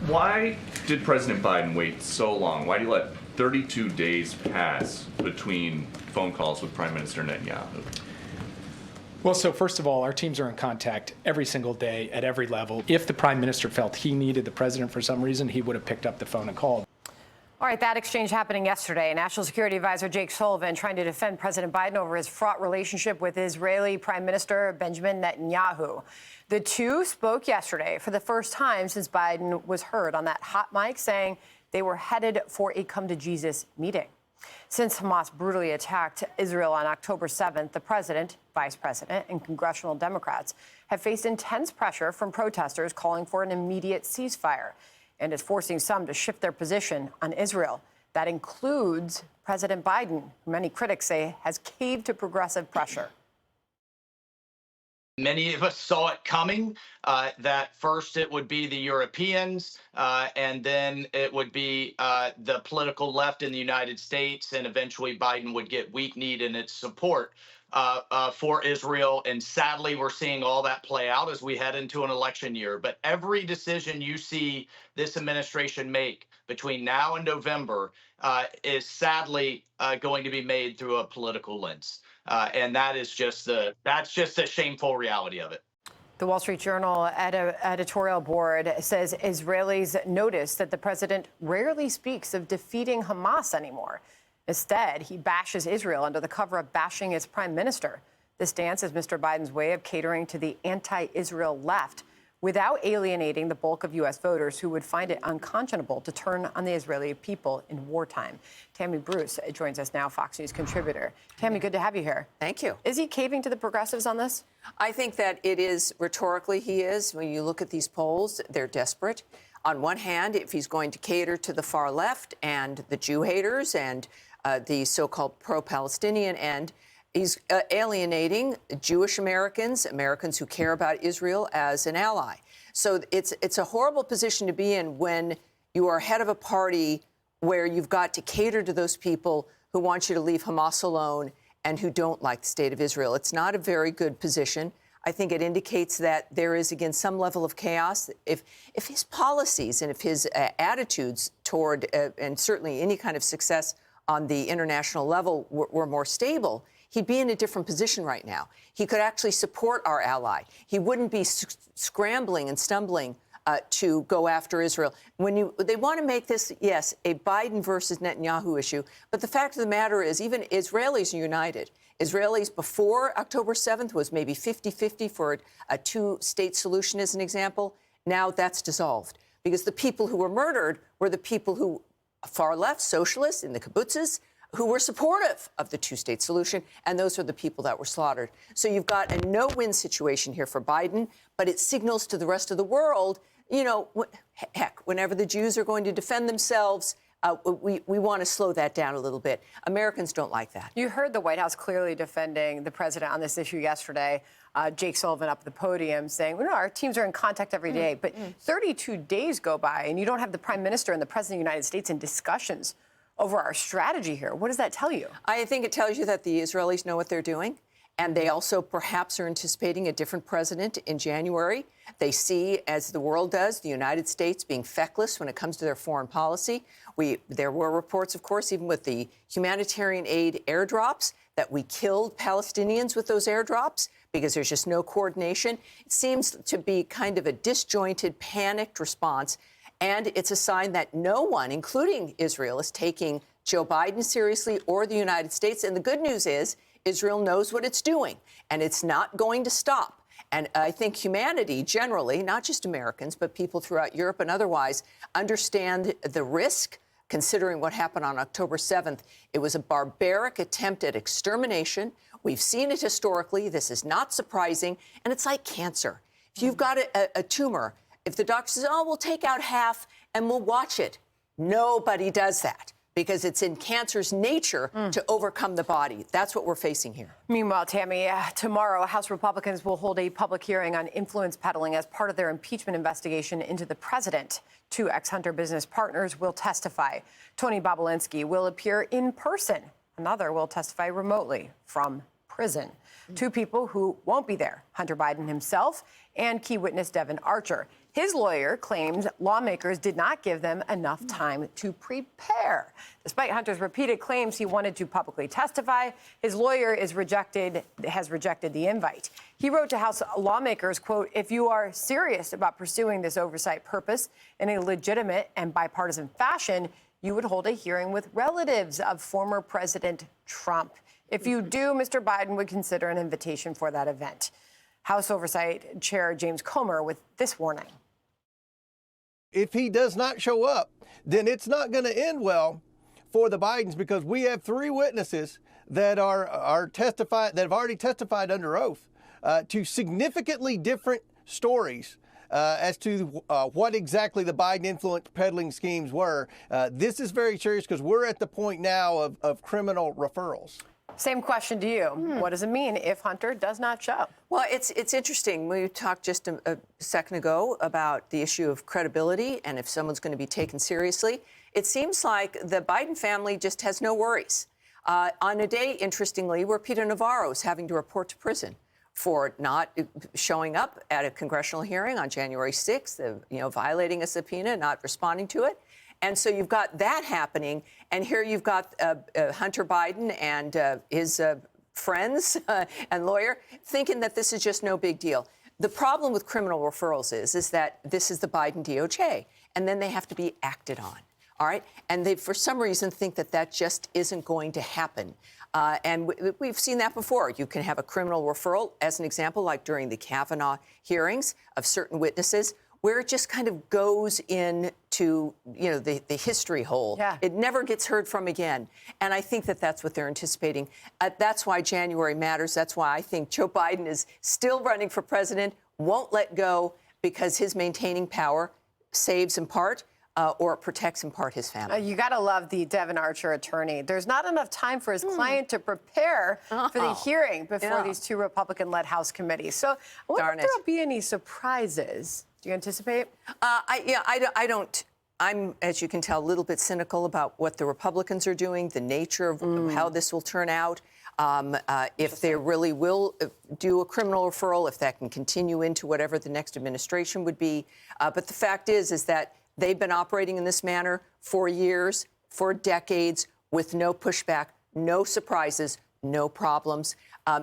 Why did President Biden wait so long? Why did he let 32 days pass between phone calls with Prime Minister Netanyahu? Well, so first of all, our teams are in contact every single day at every level. If the Prime Minister felt he needed the President for some reason, he would have picked up the phone and called. All right, that exchange happening yesterday. National Security Advisor Jake Sullivan trying to defend President Biden over his fraught relationship with Israeli Prime Minister Benjamin Netanyahu. The two spoke yesterday for the first time since Biden was heard on that hot mic saying they were headed for a come-to-Jesus meeting. Since Hamas brutally attacked Israel on October 7th, the president, vice president, and congressional Democrats have faced intense pressure from protesters calling for an immediate ceasefire, and is forcing some to shift their position on Israel. That includes President Biden, who many critics say has caved to progressive pressure. Many of us saw it coming, that first it would be the Europeans, and then it would be the political left in the United States, and eventually Biden would get weak-kneed in its support for Israel. And sadly, we're seeing all that play out as we head into an election year. But every decision you see this administration make between now and November is sadly going to be made through a political lens. And that's just a shameful reality of it. The Wall Street Journal editorial board says Israelis notice that the president rarely speaks of defeating Hamas anymore. Instead, he bashes Israel under the cover of bashing its prime minister. This stance is Mr. Biden's way of catering to the anti-Israel left without alienating the bulk of U.S. voters who would find it unconscionable to turn on the Israeli people in wartime. Tammy Bruce joins us now, Fox News contributor. Tammy, good to have you here. Thank you. Is he caving to the progressives on this? I think that it is, rhetorically he is. When you look at these polls, they're desperate. On one hand, if he's going to cater to the far left and the Jew haters and the so-called pro-Palestinian end, he's alienating Jewish Americans, Americans who care about Israel as an ally. So it's a horrible position to be in when you are head of a party where you've got to cater to those people who want you to leave Hamas alone and who don't like the state of Israel. It's not a very good position. I think it indicates that there is, again, some level of chaos. If his policies and if his attitudes toward, and certainly any kind of success on the international level were more stable, he'd be in a different position right now. He could actually support our ally. He wouldn't be scrambling and stumbling to go after Israel. They want to make this, yes, a Biden versus Netanyahu issue, but the fact of the matter is even Israelis are united. Israelis before October 7th was maybe 50-50 for a two-state solution, as an example. Now that's dissolved because the people who were murdered were the people who, far left, socialists in the kibbutzes, who were supportive of the two-state solution, and those are the people that were slaughtered. So you've got a no-win situation here for Biden, but it signals to the rest of the world, you know, heck, whenever the Jews are going to defend themselves, we want to slow that down a little bit. Americans don't like that. You heard the White House clearly defending the president on this issue yesterday. Jake Sullivan up at the podium saying, well, no, our teams are in contact every day. But 32 days go by and you don't have the prime minister and the president of the United States in discussions over our strategy here. What does that tell you? I think it tells you that the Israelis know what they're doing. And they also perhaps are anticipating a different president in January. They see, as the world does, the United States being feckless when it comes to their foreign policy. There were reports, of course, even with the humanitarian aid airdrops, that we killed Palestinians with those airdrops because there's just no coordination. It seems to be kind of a disjointed, panicked response. And it's a sign that no one, including Israel, is taking Joe Biden seriously or the United States. And the good news is Israel knows what it's doing, and it's not going to stop. And I think humanity generally, not just Americans, but people throughout Europe and otherwise, understand the risk, considering what happened on October 7th. It was a barbaric attempt at extermination. We've seen it historically. This is not surprising. And it's like cancer. If you've got a tumor, if the doctor says, oh, we'll take out half and we'll watch it, nobody does that, because it's in cancer's nature to overcome the body. That's what we're facing here. Meanwhile, Tammy, tomorrow, House Republicans will hold a public hearing on influence peddling as part of their impeachment investigation into the president. Two ex-Hunter business partners will testify. Tony Bobulinski will appear in person. Another will testify remotely from prison. Two people who won't be there, Hunter Biden himself and key witness Devin Archer. His lawyer claims lawmakers did not give them enough time to prepare. Despite Hunter's repeated claims he wanted to publicly testify, his lawyer has rejected the invite. He wrote to House lawmakers, quote, "If you are serious about pursuing this oversight purpose in a legitimate and bipartisan fashion, you would hold a hearing with relatives of former President Trump. If you do, Mr. Biden would consider an invitation for that event." House Oversight Chair James Comer with this warning. If he does not show up, then it's not going to end well for the Bidens, because we have 3 witnesses that are testifying, that have already testified under oath to significantly different stories as to what exactly the Biden influence peddling schemes were. This is very serious because we're at the point now of criminal referrals. Same question to you. What does it mean if Hunter does not show? Well, it's interesting. We talked just a second ago about the issue of credibility and if someone's going to be taken seriously. It seems like the Biden family just has no worries. On a day, interestingly, where Peter Navarro is having to report to prison for not showing up at a congressional hearing on January 6th, violating a subpoena, not responding to it. And so you've got that happening, and here you've got Hunter Biden and his friends and lawyer thinking that this is just no big deal. The problem with criminal referrals is that this is the Biden DOJ, and then they have to be acted on, all right? And they, for some reason, think that that just isn't going to happen. And we've seen that before. You can have a criminal referral, as an example, like during the Kavanaugh hearings of certain witnesses, where it just kind of goes into, the history hole. Yeah. It never gets heard from again. And I think that that's what they're anticipating. That's why January matters. That's why I think Joe Biden is still running for president, won't let go, because his maintaining power saves in part or protects in part his family. You got to love the Devin Archer attorney. There's not enough time for his client to prepare for the hearing before these 2 Republican-led House committees. So I wonder if there'll be any surprises. Do you anticipate? I don't. I'm, as you can tell, a little bit cynical about what the Republicans are doing, the nature of how this will turn out, if they really will do a criminal referral, if that can continue into whatever the next administration would be. But the fact is that they've been operating in this manner for years, for decades, with no pushback, no surprises, no problems.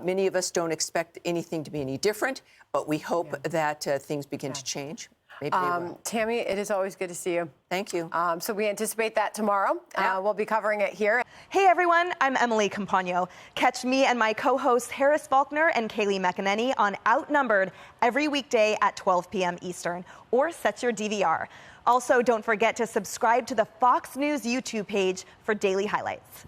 Many of us don't expect anything to be any different, but we hope that things begin to change. Maybe they will. Tammy, it is always good to see you. Thank you. So we anticipate that tomorrow. We'll be covering it here. Hey everyone, I'm Emily Campagno. Catch me and my co-hosts Harris Faulkner and Kaylee McEnany on Outnumbered every weekday at 12 p.m. Eastern, or set your DVR. Also, don't forget to subscribe to the Fox News YouTube page for daily highlights.